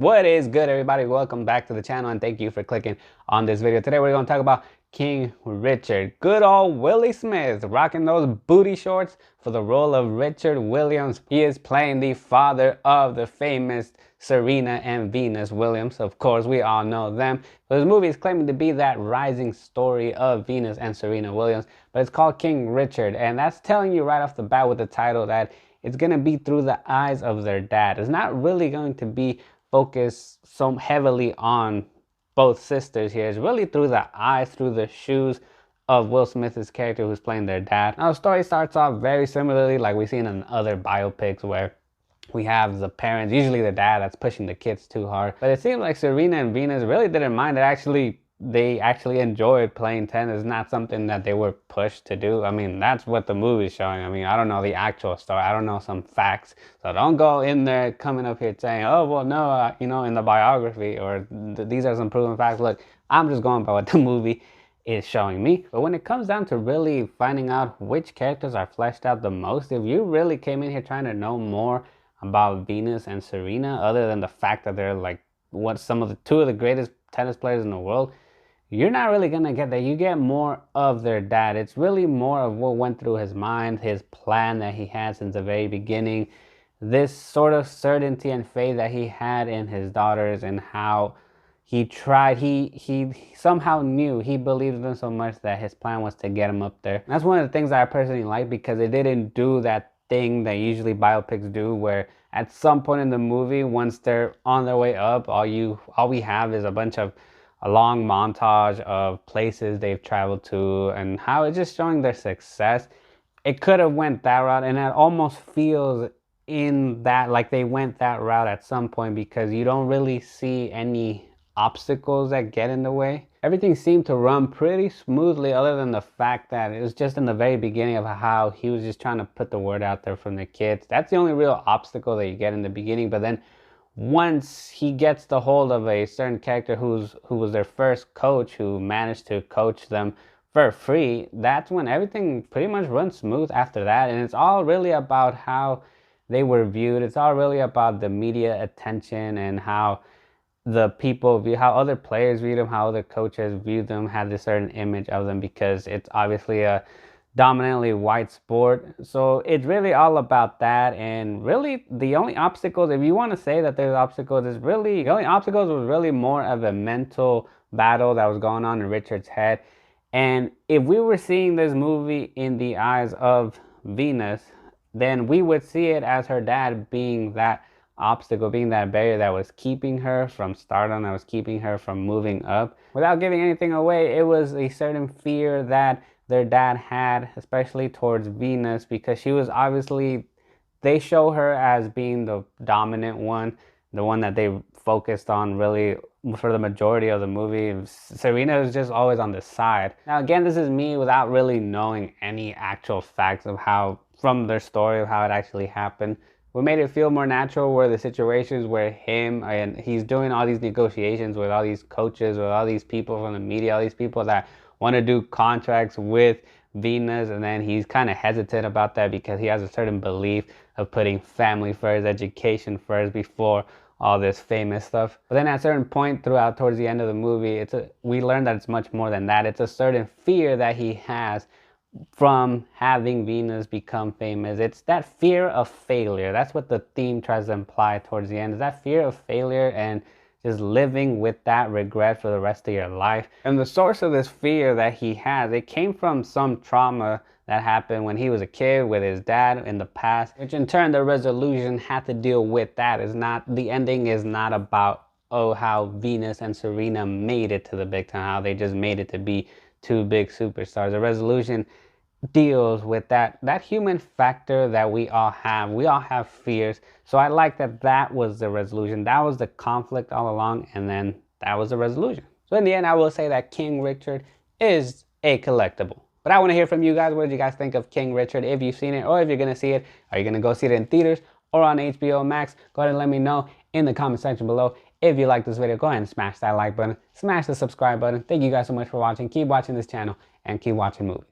What is good, everybody? Welcome back to the channel and thank you for clicking on this video. Today we're going to talk about King Richard. Good old Willie Smith rocking those booty shorts for the role of Richard Williams. He is playing the father of the famous Serena and Venus Williams. Of course, we all know them. So this movie is claiming to be that rising story of Venus and Serena Williams, but it's called King Richard, and that's telling you right off the bat with the title that it's going to be through the eyes of their dad. It's not really going to be focused so heavily on both sisters here. It's really through the eyes, through the shoes of Will Smith's character who's playing their dad. Now the story starts off very similarly like we've seen in other biopics where we have the parents, usually the dad, that's pushing the kids too hard. But it seems like Serena and Venus really didn't mind it. They actually enjoyed playing tennis. It's not something that they were pushed to do. I mean, that's what the movie's showing. I mean, I don't know the actual story. I don't know some facts. So don't go in there coming up here saying, oh, well, no, in the biography or these are some proven facts. Look, I'm just going by what the movie is showing me. But when it comes down to really finding out which characters are fleshed out the most, if you really came in here trying to know more about Venus and Serena, other than the fact that they're like two of the greatest tennis players in the world, you're not really gonna get that. You get more of their dad. It's really more of what went through his mind, his plan that he had since the very beginning, this sort of certainty and faith that he had in his daughters, and how he tried, he somehow knew, he believed in them so much that his plan was to get him up there. And that's one of the things that I personally like, because it didn't do that thing that usually biopics do, where at some point in the movie, once they're on their way up, all we have is a long montage of places they've traveled to and how it's just showing their success. It could have went that route, and it almost feels in that like they went that route at some point, because you don't really see any obstacles that get in the way. Everything seemed to run pretty smoothly, other than the fact that it was just in the very beginning of how he was just trying to put the word out there from the kids. That's the only real obstacle that you get in the beginning. But then once he gets the hold of a certain character who was their first coach, who managed to coach them for free, that's when everything pretty much runs smooth after that. And it's all really about how they were viewed. It's all really about the media attention and how the people view, how other players view them, how other coaches view them, had this certain image of them, because it's obviously a dominantly white sport. So it's really all about that. And really the only obstacles, if you want to say that there's obstacles, is really the only obstacles was really more of a mental battle that was going on in Richard's head. And if we were seeing this movie in the eyes of Venus, then we would see it as her dad being that obstacle, being that barrier that was keeping her from stardom, that was keeping her from moving up. Without giving anything away, it was a certain fear that their dad had, especially towards Venus, because she was obviously, they show her as being the dominant one, the one that they focused on really for the majority of the movie. Serena was just always on the side. Now again, this is me without really knowing any actual facts of how, from their story of how it actually happened. What made it feel more natural were the situations where he's doing all these negotiations with all these coaches, with all these people from the media, all these people that want to do contracts with Venus, and then he's kind of hesitant about that because he has a certain belief of putting family first, education first, before all this famous stuff. But then at a certain point towards the end of the movie, we learn that it's much more than that. It's a certain fear that he has from having Venus become famous. It's that fear of failure. That's what the theme tries to imply towards the end, is that fear of failure and just living with that regret for the rest of your life. And the source of this fear that he has, it came from some trauma that happened when he was a kid with his dad in the past, which in turn the resolution had to deal with that. The ending is not about, oh, how Venus and Serena made it to the big time, how they just made it to be two big superstars. The resolution deals with that human factor that we all have. We all have fears. So I like that was the resolution. That was the conflict all along, and then that was the resolution. So in the end, I will say that King Richard is a collectible. But I want to hear from you guys. What did you guys think of King Richard? If you've seen it, or if you're going to see it, are you going to go see it in theaters or on HBO Max? Go ahead and let me know in the comment section below. If you like this video, go ahead and smash that like button, smash the subscribe button. Thank you guys so much for watching. Keep watching this channel and keep watching movies.